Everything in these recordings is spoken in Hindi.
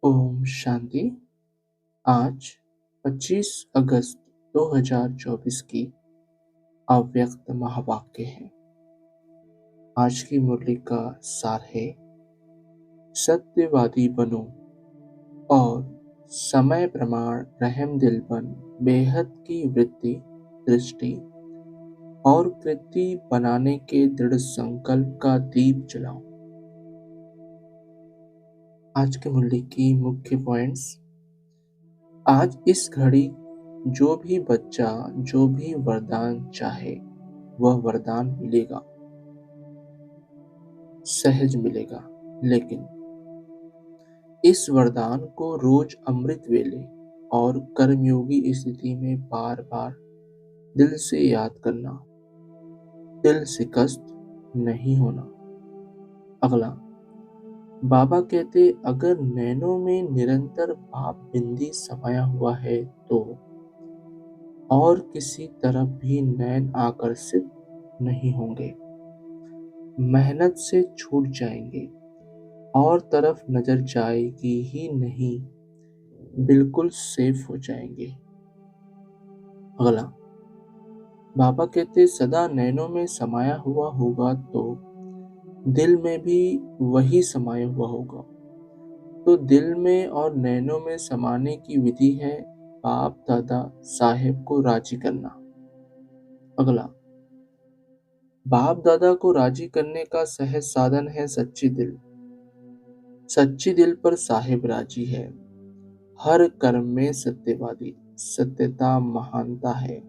ओम शांति। आज 25 अगस्त 2024 की अव्यक्त महावाक्य है। आज की मुरली का सार है, सत्यवादी बनो और समय प्रमाण रहम दिल बन बेहद की वृत्ति, दृष्टि और कृति बनाने के दृढ़ संकल्प का दीप जलाओ। आज की मुरली की मुख्य पॉइंट्स। आज इस घड़ी जो भी बच्चा जो भी वरदान चाहे वह वरदान मिलेगा, सहज मिलेगा। लेकिन इस वरदान को रोज अमृत वेले और कर्मयोगी स्थिति में बार बार दिल से याद करना, दिल शिकस्त नहीं होना। अगला, बाबा कहते अगर नैनों में निरंतर भाव बिंदी समाया हुआ है तो और किसी तरफ भी नैन आकर्षित नहीं होंगे, मेहनत से छूट जाएंगे और तरफ नजर जाएगी ही नहीं, बिल्कुल सेफ हो जाएंगे। अगला, बाबा कहते सदा नैनों में समाया हुआ होगा तो दिल में भी वही समाया हुआ होगा। तो दिल में और नैनों में समाने की विधि है बाप दादा साहेब को राजी करना। अगला, बाप दादा को राजी करने का सहज साधन है सच्ची दिल। सच्ची दिल पर साहेब राजी है। हर कर्म में सत्यवादी, सत्यता महानता है।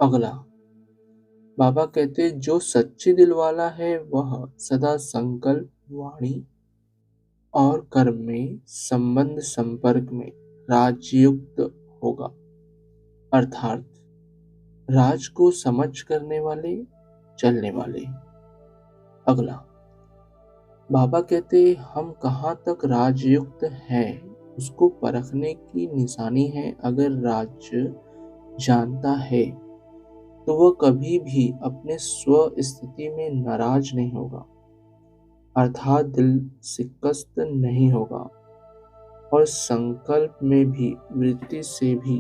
अगला, बाबा कहते जो सच्चे दिल वाला है वह सदा संकल्प, वाणी और कर्म में संबंध संपर्क में राजयुक्त होगा, अर्थात राज को समझ करने वाले, चलने वाले। अगला, बाबा कहते हम कहाँ तक राजयुक्त हैं उसको परखने की निशानी है। अगर राज जानता है तो वह कभी भी अपने स्व स्थिति में नाराज नहीं होगा, अर्थात दिल शिकस्त नहीं होगा और संकल्प में भी, वृत्ति से भी,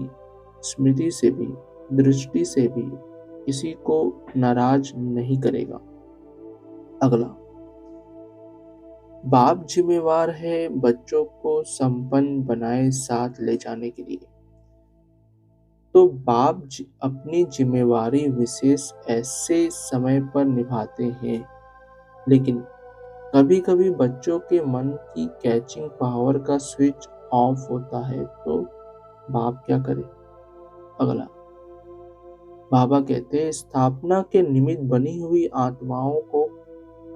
स्मृति से भी, दृष्टि से भी किसी को नाराज नहीं करेगा। अगला, बाप जिम्मेवार है बच्चों को संपन्न बनाए साथ ले जाने के लिए। तो बाप अपनी जिम्मेवारी विशेष ऐसे समय पर निभाते हैं, लेकिन कभी कभी बच्चों के मन की कैचिंग पावर का स्विच ऑफ होता है तो बाप क्या करे। अगला, बाबा कहते हैं स्थापना के निमित्त बनी हुई आत्माओं को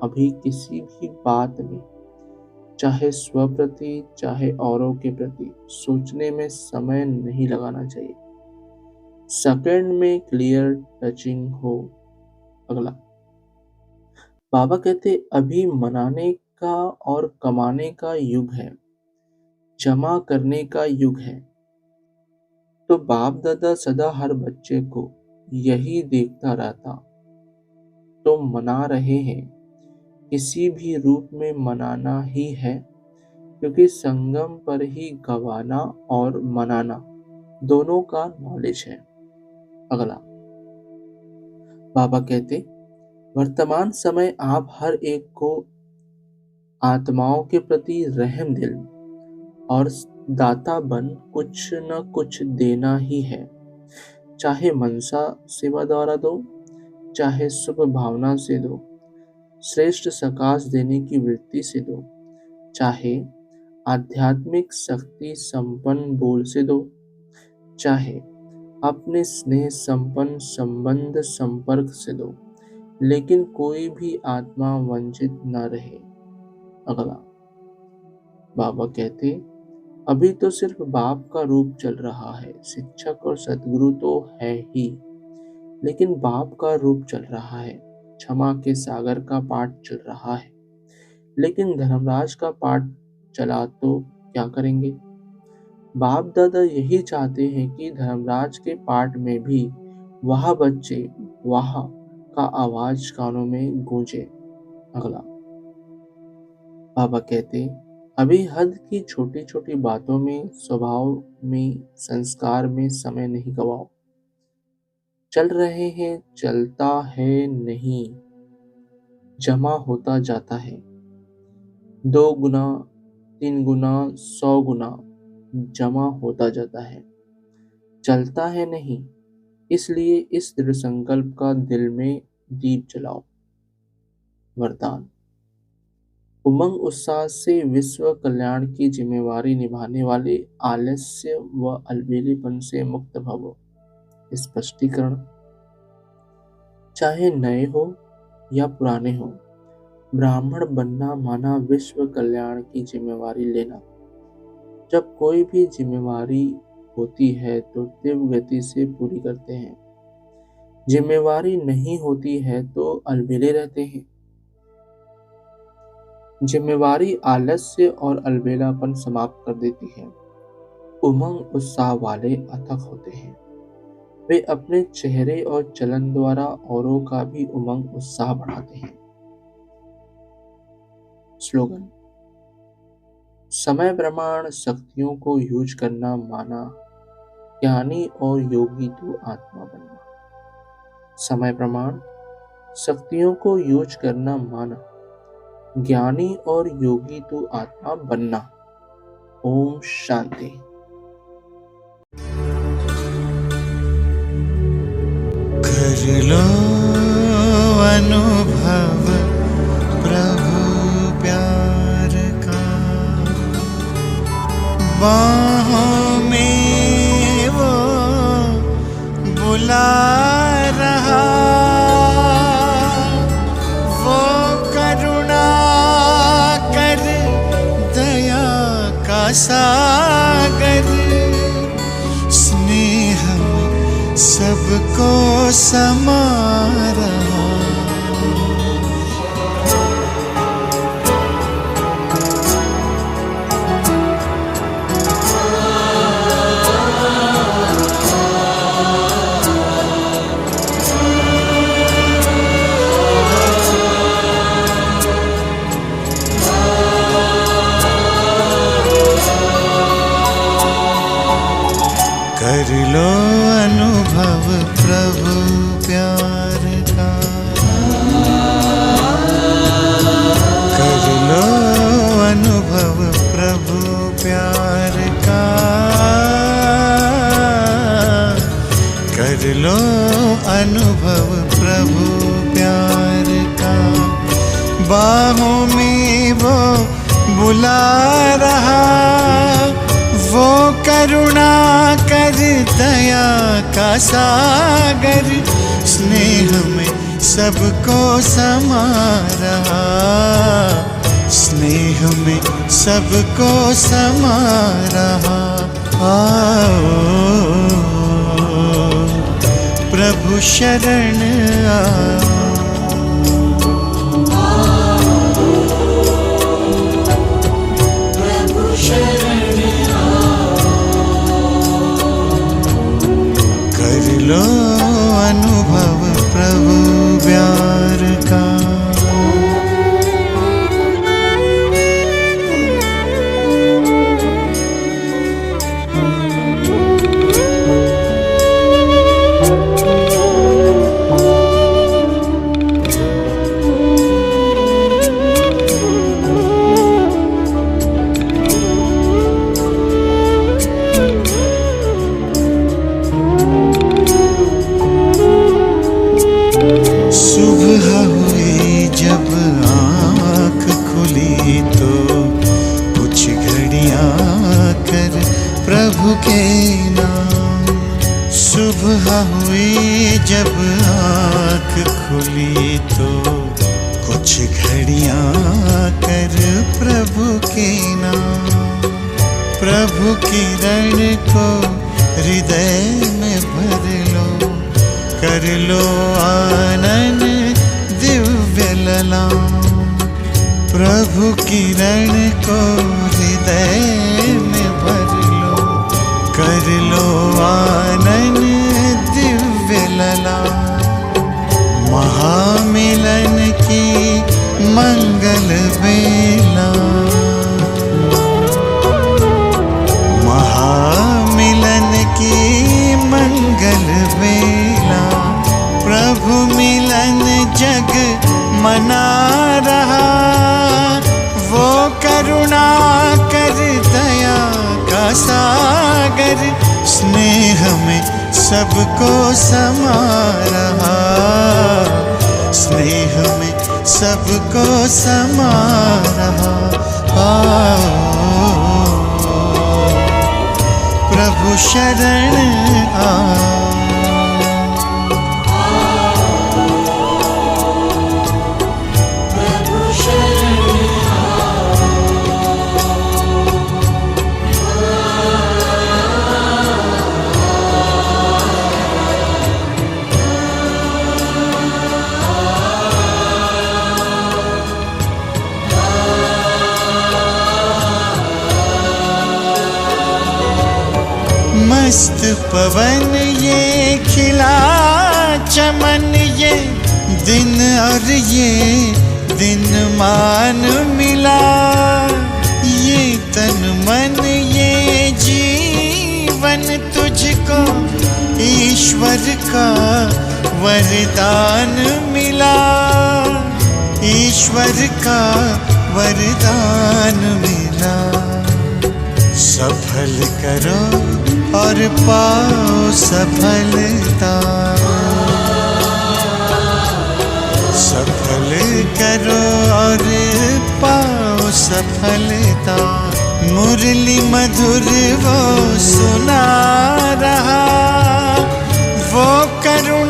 अभी किसी भी बात में, चाहे स्व प्रति चाहे औरों के प्रति, सोचने में समय नहीं लगाना चाहिए। सेकंड में क्लियर टचिंग हो। अगला, बाबा कहते अभी मनाने का और कमाने का युग है, जमा करने का युग है। तो बाप दादा सदा हर बच्चे को यही देखता रहता, तो मना रहे हैं, किसी भी रूप में मनाना ही है, क्योंकि संगम पर ही गवाना और मनाना दोनों का नॉलेज है। अगला, बाबा कहते वर्तमान समय आप हर एक को आत्माओं के प्रति रहम दिल और दाता बन कुछ न कुछ देना ही है, चाहे मनसा सेवा द्वारा दो, चाहे शुभ भावना से दो, श्रेष्ठ सकाश देने की वृत्ति से दो, चाहे आध्यात्मिक शक्ति संपन्न बोल से दो, चाहे अपने स्नेह संपन्न संबंध संपर्क से दो, लेकिन कोई भी आत्मा वंचित न रहे। अगला, बाबा कहते अभी तो सिर्फ बाप का रूप चल रहा है, शिक्षक और सदगुरु तो है ही, लेकिन बाप का रूप चल रहा है। क्षमा के सागर का पाठ चल रहा है, लेकिन धर्मराज का पाठ चला तो क्या करेंगे। बाप दादा यही चाहते हैं कि धर्मराज के पाठ में भी वह बच्चे, वह का आवाज कानों में गूंजे। अगला, बाबा कहते अभी हद की छोटी-छोटी बातों में, स्वभाव में, संस्कार में समय नहीं गवाओ। चल रहे हैं, चलता है नहीं, जमा होता जाता है। 2 गुना, 3 गुना, 100 गुना जमा होता जाता है। चलता है नहीं, इसलिए इस दृढ़ संकल्प का दिल में दीप जलाओ। वरदान। उमंग उत्साह से विश्व कल्याण की जिम्मेवारी निभाने वाले आलस्य व अलबेलेपन से मुक्त भवो। स्पष्टीकरण। चाहे नए हो या पुराने हो, ब्राह्मण बनना माना विश्व कल्याण की जिम्मेवारी लेना। जब कोई भी जिम्मेवारी होती है तो तीव्र गति से पूरी करते हैं। जिम्मेवारी नहीं होती है तो अलबेले रहते हैं। जिम्मेवारी आलस्य और अलबेलापन समाप्त कर देती है। उमंग उत्साह वाले अथक होते हैं। वे अपने चेहरे और चलन द्वारा औरों का भी उमंग उत्साह बढ़ाते हैं। स्लोगन। समय प्रमाण शक्तियों को यूज करना माना ज्ञानी और योगी तो आत्मा बनना। समय प्रमाण शक्तियों को यूज करना माना ज्ञानी और योगी तो आत्मा बनना। ओम शांति। कर लो अनुभव प्रभु प्यार का, बाहों में वो बुला रहा, वो करुणा कर दया का सागर, स्नेह सबको समा रहा। कर लो अनुभव प्रभु प्यार का, कर लो अनुभव प्रभु प्यार का, कर लो अनुभव प्रभु प्यार का। बाहों में वो बुला रहा, वो करुणा कर दया का सागर, स्नेह में सबको समा रहा, स्नेह में सबको समा रहा। आओ प्रभु शरण आओ, लो अनुभव प्रभु प्यार का। सुबह हुई जब आँख खुली तो कुछ घड़ियाँ कर प्रभु के नाम। सुबह हुई जब आँख खुली तो कुछ घड़ियाँ कर प्रभु के नाम। प्रभु किरण को हृदय में भर लो, कर लो आनंद दिव्य ललाम। प्रभु किरण को हृदय में भर लो, कर लो आनंद दिव्य ललाम। महामिलन की मंगल बेला, करुणा कर दया का सागर, स्नेह में सबको समा रहा, स्नेह में सबको समा रहा। प्रभु शरण आ। मस्त पवन ये खिला चमन, ये दिन और ये दिन मान मिला, ये तन मन ये जीवन तुझको ईश्वर का वरदान मिला, ईश्वर का वरदान मिला। सफल करो और पाओ सफलता, सफल करो और पाओ सफलता। मुरली मधुर वो सुना रहा, वो करुणा